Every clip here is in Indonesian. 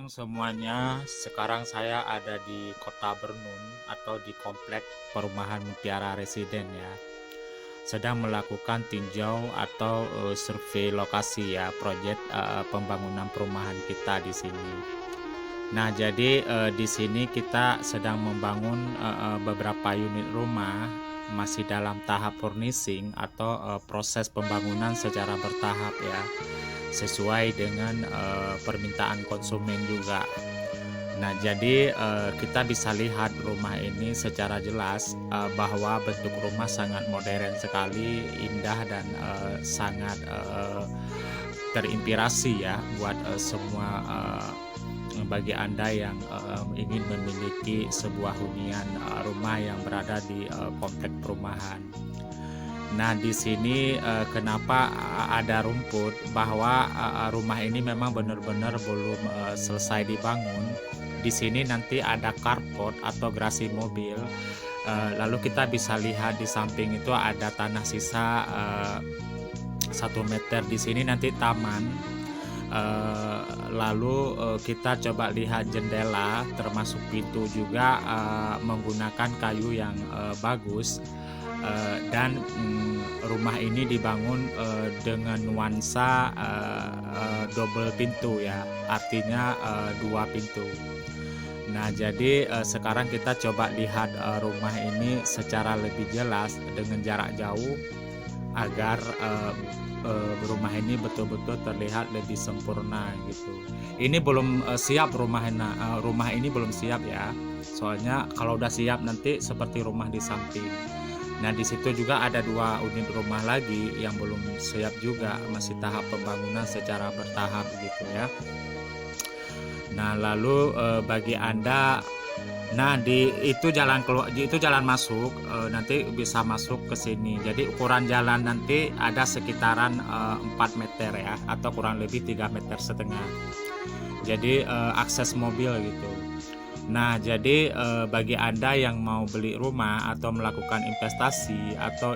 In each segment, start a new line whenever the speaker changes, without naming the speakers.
Siang semuanya, sekarang saya ada di Kota Bernun atau di Komplek Perumahan Mutiara Residen ya. Sedang melakukan tinjau atau survei lokasi ya, proyek pembangunan perumahan kita di sini. Nah, jadi di sini kita sedang membangun beberapa unit rumah masih dalam tahap furnishing atau proses pembangunan secara bertahap ya, sesuai dengan permintaan konsumen juga. Nah, jadi kita bisa lihat rumah ini secara jelas bahwa bentuk rumah sangat modern sekali, indah dan sangat terinspirasi ya buat semua bagi Anda yang ingin memiliki sebuah hunian rumah yang berada di komplek perumahan. Nah, di sini kenapa ada rumput, bahwa rumah ini memang benar-benar belum selesai dibangun. Di sini nanti ada carport atau garasi mobil. Lalu kita bisa lihat di samping itu ada tanah sisa 1 meter. Di sini nanti taman. Lalu kita coba lihat jendela termasuk pintu juga menggunakan kayu yang bagus. Dan rumah ini dibangun dengan nuansa double pintu ya, artinya 2 pintu. Nah, jadi sekarang kita coba lihat rumah ini secara lebih jelas dengan jarak jauh agar rumah ini betul-betul terlihat lebih sempurna gitu. Ini belum siap rumah ini belum siap ya. Soalnya kalau udah siap nanti seperti rumah di samping. Nah, di situ juga ada 2 unit rumah lagi yang belum siap juga, masih tahap pembangunan secara bertahap gitu ya. Nah, lalu bagi Anda, nah itu jalan keluar, itu jalan masuk, nanti bisa masuk ke sini. Jadi ukuran jalan nanti ada sekitaran 4 meter ya, atau kurang lebih 3,5 meter. Jadi akses mobil gitu. Nah, jadi bagi Anda yang mau beli rumah atau melakukan investasi atau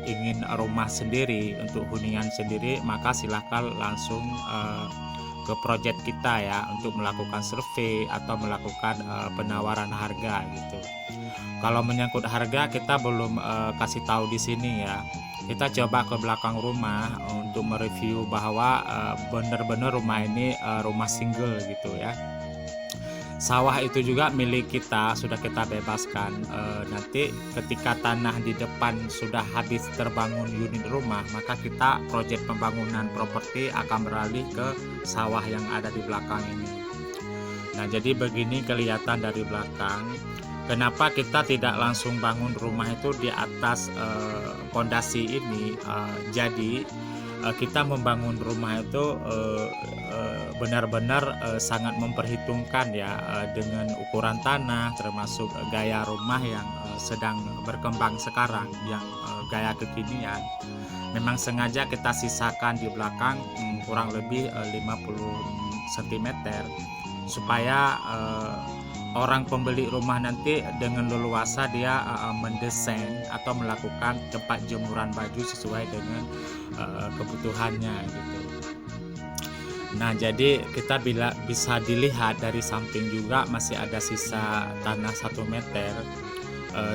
ingin rumah sendiri untuk hunian sendiri, maka silahkan langsung ke proyek kita ya untuk melakukan survei atau melakukan penawaran harga gitu. Kalau menyangkut harga kita belum kasih tahu di sini ya. Kita coba ke belakang rumah untuk mereview bahwa benar-benar rumah ini rumah single gitu ya. Sawah itu juga milik kita, sudah kita bebaskan. Nanti ketika tanah di depan sudah habis terbangun unit rumah, maka kita proyek pembangunan properti akan beralih ke sawah yang ada di belakang ini. Nah, jadi begini kelihatan dari belakang. Kenapa kita tidak langsung bangun rumah itu di atas fondasi ini? Jadi kita membangun rumah itu benar-benar sangat memperhitungkan ya dengan ukuran tanah, termasuk gaya rumah yang sedang berkembang sekarang, yang gaya kekinian. Memang sengaja kita sisakan di belakang kurang lebih 50 cm supaya orang pembeli rumah nanti dengan leluasa dia mendesain atau melakukan tempat jemuran baju sesuai dengan kebutuhannya gitu. Nah, jadi kita bisa dilihat dari samping juga masih ada sisa tanah 1 meter,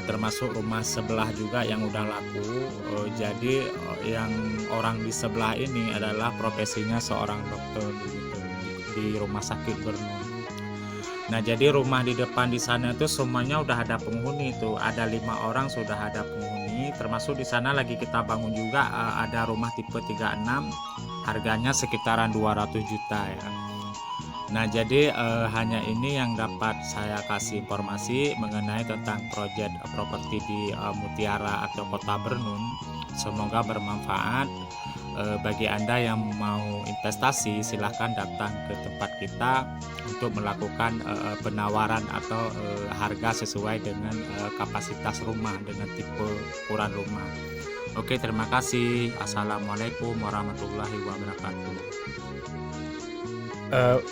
termasuk rumah sebelah juga yang udah laku. Jadi yang orang di sebelah ini adalah profesinya seorang dokter gitu, di rumah sakit Bernun. Nah, jadi rumah di depan di sana itu semuanya udah ada penghuni, itu ada 5 orang sudah ada penghuni, termasuk di sana lagi kita bangun juga ada rumah tipe 36, harganya sekitaran 200 juta ya. Nah, jadi hanya ini yang dapat saya kasih informasi mengenai tentang proyek properti di Mutiara atau Kota Bernun. Semoga bermanfaat. Bagi Anda yang mau investasi, silahkan datang ke tempat kita untuk melakukan penawaran atau harga sesuai dengan kapasitas rumah, dengan tipe ukuran rumah. Oke, terima kasih. Assalamualaikum warahmatullahi wabarakatuh.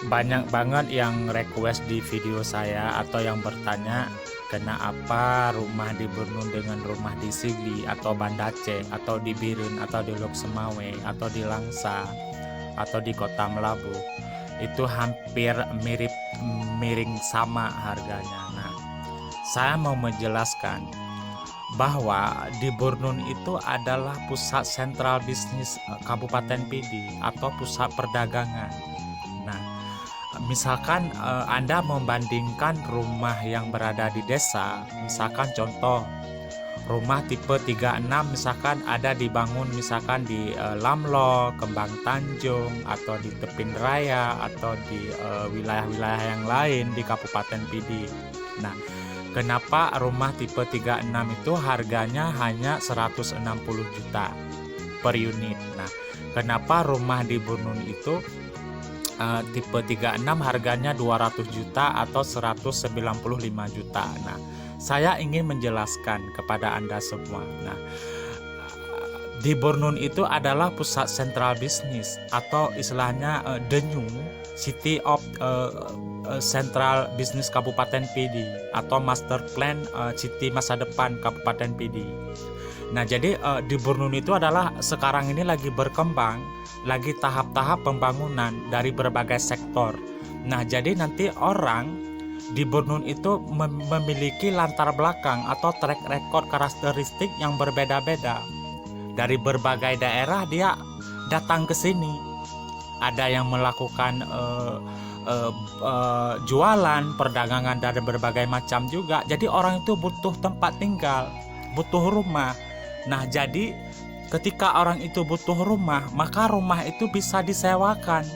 Banyak banget yang request di video saya atau yang bertanya, kenapa rumah di Bernun dengan rumah di Sigli atau Banda Aceh atau di Birun atau di Lok Semawe atau di Langsa atau di Kota Melabu itu hampir mirip miring sama harganya. Nah, saya mau menjelaskan bahwa di Burnun itu adalah pusat sentral bisnis Kabupaten Pidi atau pusat perdagangan. Nah, misalkan Anda membandingkan rumah yang berada di desa, misalkan contoh rumah tipe 36 misalkan ada dibangun misalkan di Lamlo, Kembang Tanjung, atau di Tepin Raya, atau di wilayah-wilayah yang lain di Kabupaten Pidi. Nah, kenapa rumah tipe 36 itu harganya hanya 160 juta per unit? Nah, kenapa rumah di Burnun itu tipe 36 harganya 200 juta atau 195 juta? Nah, saya ingin menjelaskan kepada Anda semua. Nah, di Burnun itu adalah pusat sentral bisnis atau istilahnya Denyung, City of Central Business Kabupaten Pidi, atau Master Plan City Masa Depan Kabupaten Pidi. Nah, jadi di Burnun itu adalah sekarang ini lagi berkembang, lagi tahap-tahap pembangunan dari berbagai sektor. Nah, jadi nanti orang di Burnun itu memiliki latar belakang atau track record karakteristik yang berbeda-beda. Dari berbagai daerah dia datang ke sini. Ada yang melakukan jualan, perdagangan dari berbagai macam juga. Jadi orang itu butuh tempat tinggal, butuh rumah. Nah, jadi ketika orang itu butuh rumah, maka rumah itu bisa disewakan.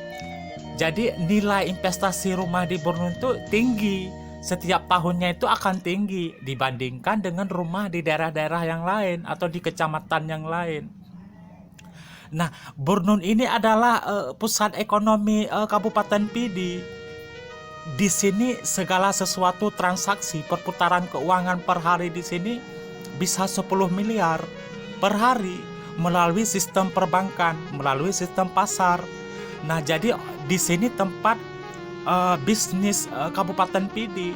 Jadi nilai investasi rumah di Burnun itu tinggi. Setiap tahunnya itu akan tinggi dibandingkan dengan rumah di daerah-daerah yang lain atau di kecamatan yang lain. Nah, Burnun ini adalah pusat ekonomi Kabupaten Pidi. Di sini segala sesuatu transaksi perputaran keuangan per hari di sini bisa 10 miliar per hari melalui sistem perbankan, melalui sistem pasar. Nah, jadi di sini tempat bisnis Kabupaten Pidi.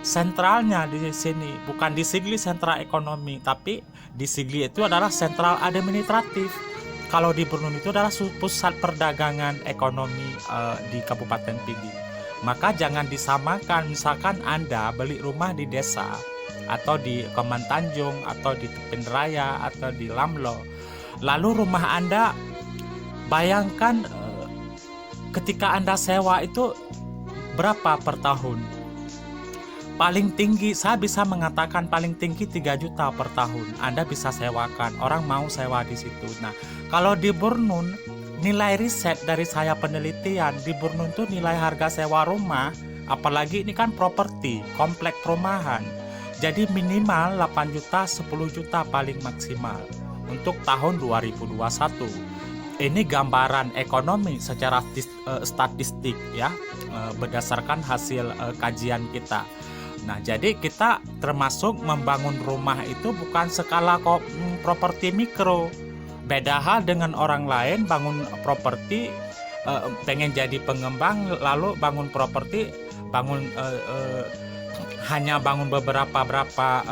Sentralnya di sini, bukan di Sigli sentral ekonomi, tapi di Sigli itu adalah sentral administratif. Kalau di Burnun itu adalah pusat perdagangan ekonomi di Kabupaten Pidi. Maka jangan disamakan, misalkan Anda beli rumah di desa atau di Kembang Tanjung atau di Tepin Raya atau di Lamlo. Lalu rumah Anda, bayangkan ketika Anda sewa itu berapa per tahun? Paling tinggi, saya bisa mengatakan paling tinggi 3 juta per tahun. Anda bisa sewakan, orang mau sewa di situ. Nah, kalau di Burnun, nilai riset dari saya penelitian, di Burnun tuh nilai harga sewa rumah, apalagi ini kan properti, komplek perumahan. Jadi minimal 8 juta, 10 juta paling maksimal untuk tahun 2021. Ini gambaran ekonomi secara statistik ya, berdasarkan hasil kajian kita. Nah, jadi kita termasuk membangun rumah itu bukan skala properti mikro. Beda hal dengan orang lain bangun properti, pengen jadi pengembang lalu bangun properti, hanya bangun beberapa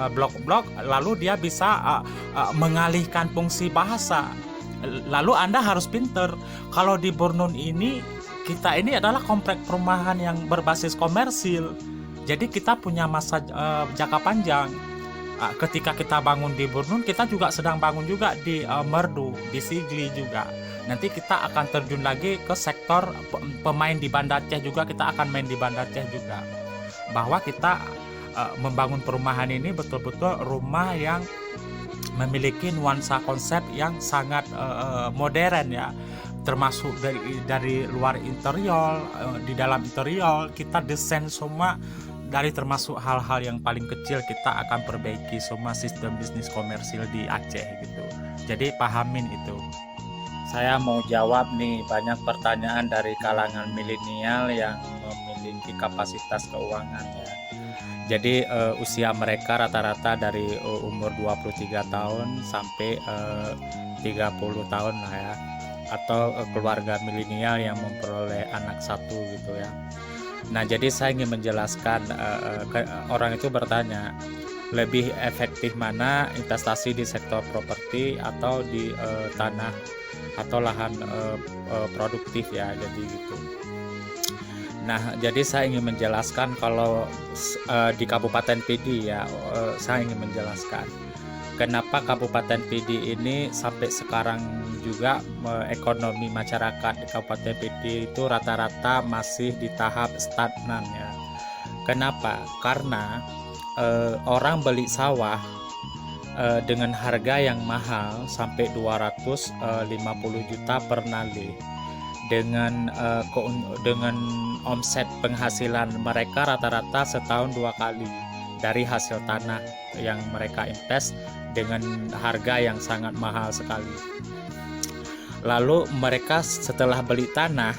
blok-blok, lalu dia bisa mengalihkan fungsi bahasa. Lalu Anda harus pinter. Kalau di Burnun ini, kita ini adalah komplek perumahan yang berbasis komersil. Jadi kita punya masa jangka panjang. Ketika kita bangun di Burnun, kita juga sedang bangun juga di Merdu, di Sigli juga. Nanti kita akan terjun lagi ke sektor pemain di Banda Aceh juga, kita akan main di Banda Aceh juga. Bahwa kita membangun perumahan ini betul-betul rumah yang memiliki nuansa konsep yang sangat modern ya, termasuk dari luar interior, di dalam interior kita desain semua, dari termasuk hal-hal yang paling kecil kita akan perbaiki semua sistem bisnis komersil di Aceh gitu. Jadi pahamin itu. Saya mau jawab nih banyak pertanyaan dari kalangan milenial yang memiliki kapasitas keuangan ya. Jadi usia mereka rata-rata dari umur 23 tahun sampai 30 tahun lah ya, atau keluarga milenial yang memperoleh anak satu gitu ya. Nah, jadi saya ingin menjelaskan, orang itu bertanya lebih efektif mana investasi di sektor properti atau di tanah atau lahan produktif ya, jadi gitu. Nah, jadi saya ingin menjelaskan kalau di Kabupaten Pidi ya, saya ingin menjelaskan kenapa Kabupaten Pidi ini sampai sekarang juga ekonomi masyarakat di Kabupaten Pidi itu rata-rata masih di tahap stagnan ya. Kenapa? Karena orang beli sawah dengan harga yang mahal sampai 250 juta per nali, dengan omset penghasilan mereka rata-rata setahun 2 kali dari hasil tanah yang mereka invest dengan harga yang sangat mahal sekali. Lalu mereka setelah beli tanah,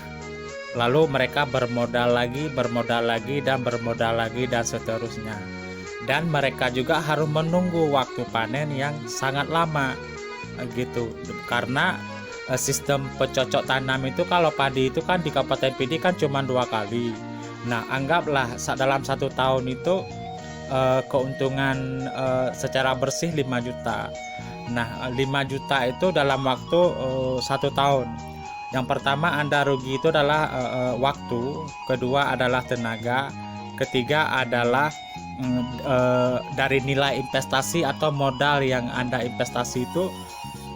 lalu mereka bermodal lagi dan seterusnya. Dan mereka juga harus menunggu waktu panen yang sangat lama gitu, karena sistem pencocok tanam itu kalau padi itu kan di Kabupaten Pidi kan cuma 2 kali. Nah, anggaplah dalam 1 tahun itu keuntungan secara bersih 5 juta. Nah, 5 juta itu dalam waktu 1 tahun. Yang pertama Anda rugi itu adalah waktu, kedua adalah tenaga, ketiga adalah dari nilai investasi atau modal yang Anda investasi itu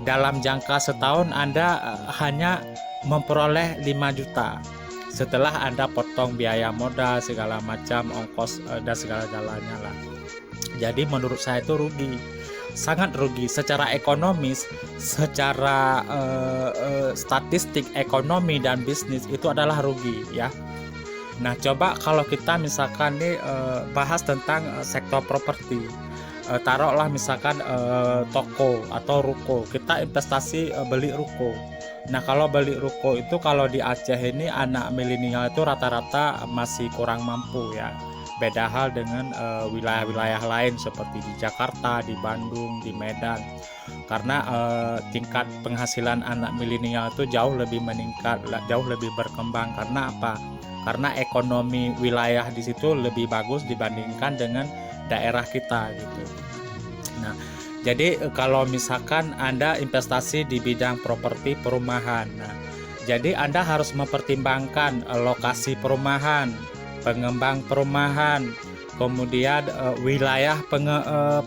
dalam jangka setahun Anda hanya memperoleh 5 juta setelah Anda potong biaya modal segala macam, ongkos dan segala-galanya lah. Jadi menurut saya itu rugi, sangat rugi secara ekonomis, secara statistik ekonomi dan bisnis itu adalah rugi ya. Nah, coba kalau kita misalkan nih bahas tentang sektor properti. Taruhlah misalkan toko atau ruko, kita investasi beli ruko. Nah, kalau beli ruko itu kalau di Aceh ini anak milenial itu rata-rata masih kurang mampu ya. Beda hal dengan wilayah-wilayah lain seperti di Jakarta, di Bandung, di Medan. Karena tingkat penghasilan anak milenial itu jauh lebih meningkat, jauh lebih berkembang. Karena apa? Karena ekonomi wilayah di situ lebih bagus dibandingkan dengan daerah kita gitu. Nah, jadi kalau misalkan Anda investasi di bidang properti perumahan, nah, jadi Anda harus mempertimbangkan lokasi perumahan, pengembang perumahan, kemudian wilayah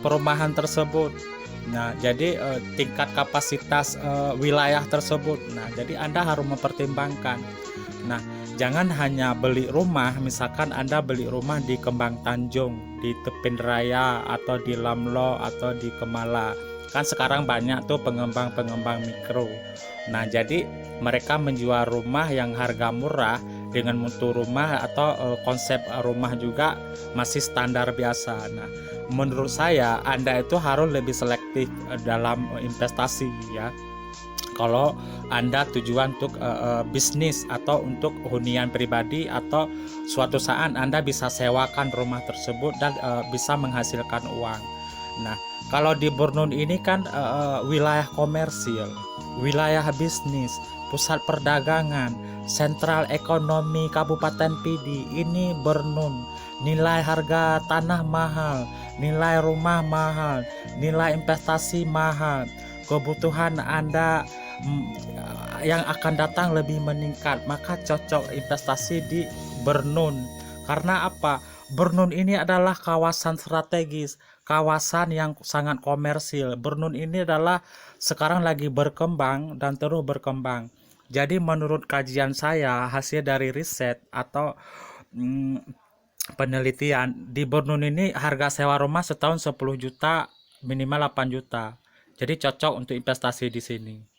perumahan tersebut. Nah, jadi tingkat kapasitas wilayah tersebut. Nah, jadi Anda harus mempertimbangkan. Nah, jangan hanya beli rumah, misalkan Anda beli rumah di Kembang Tanjung, di Tepin Raya, atau di Lamlo, atau di Kemala. Kan sekarang banyak tuh pengembang-pengembang mikro. Nah, jadi mereka menjual rumah yang harga murah dengan mutu rumah atau konsep rumah juga masih standar biasa. Nah, menurut saya Anda itu harus lebih selektif dalam investasi ya. Kalau Anda tujuan untuk bisnis atau untuk hunian pribadi, atau suatu saat Anda bisa sewakan rumah tersebut dan bisa menghasilkan uang. Nah, kalau di Burnun ini kan wilayah komersil, wilayah bisnis, pusat perdagangan, sentral ekonomi Kabupaten Pidi ini Burnun. Nilai harga tanah mahal, nilai rumah mahal, nilai investasi mahal. Kebutuhan Anda yang akan datang lebih meningkat, maka cocok investasi di Burnun. Karena apa? Burnun ini adalah kawasan strategis, kawasan yang sangat komersil. Burnun ini adalah sekarang lagi berkembang dan terus berkembang. Jadi menurut kajian saya, hasil dari riset atau penelitian, di Burnun ini harga sewa rumah setahun 10 juta, minimal 8 juta. Jadi cocok untuk investasi di sini.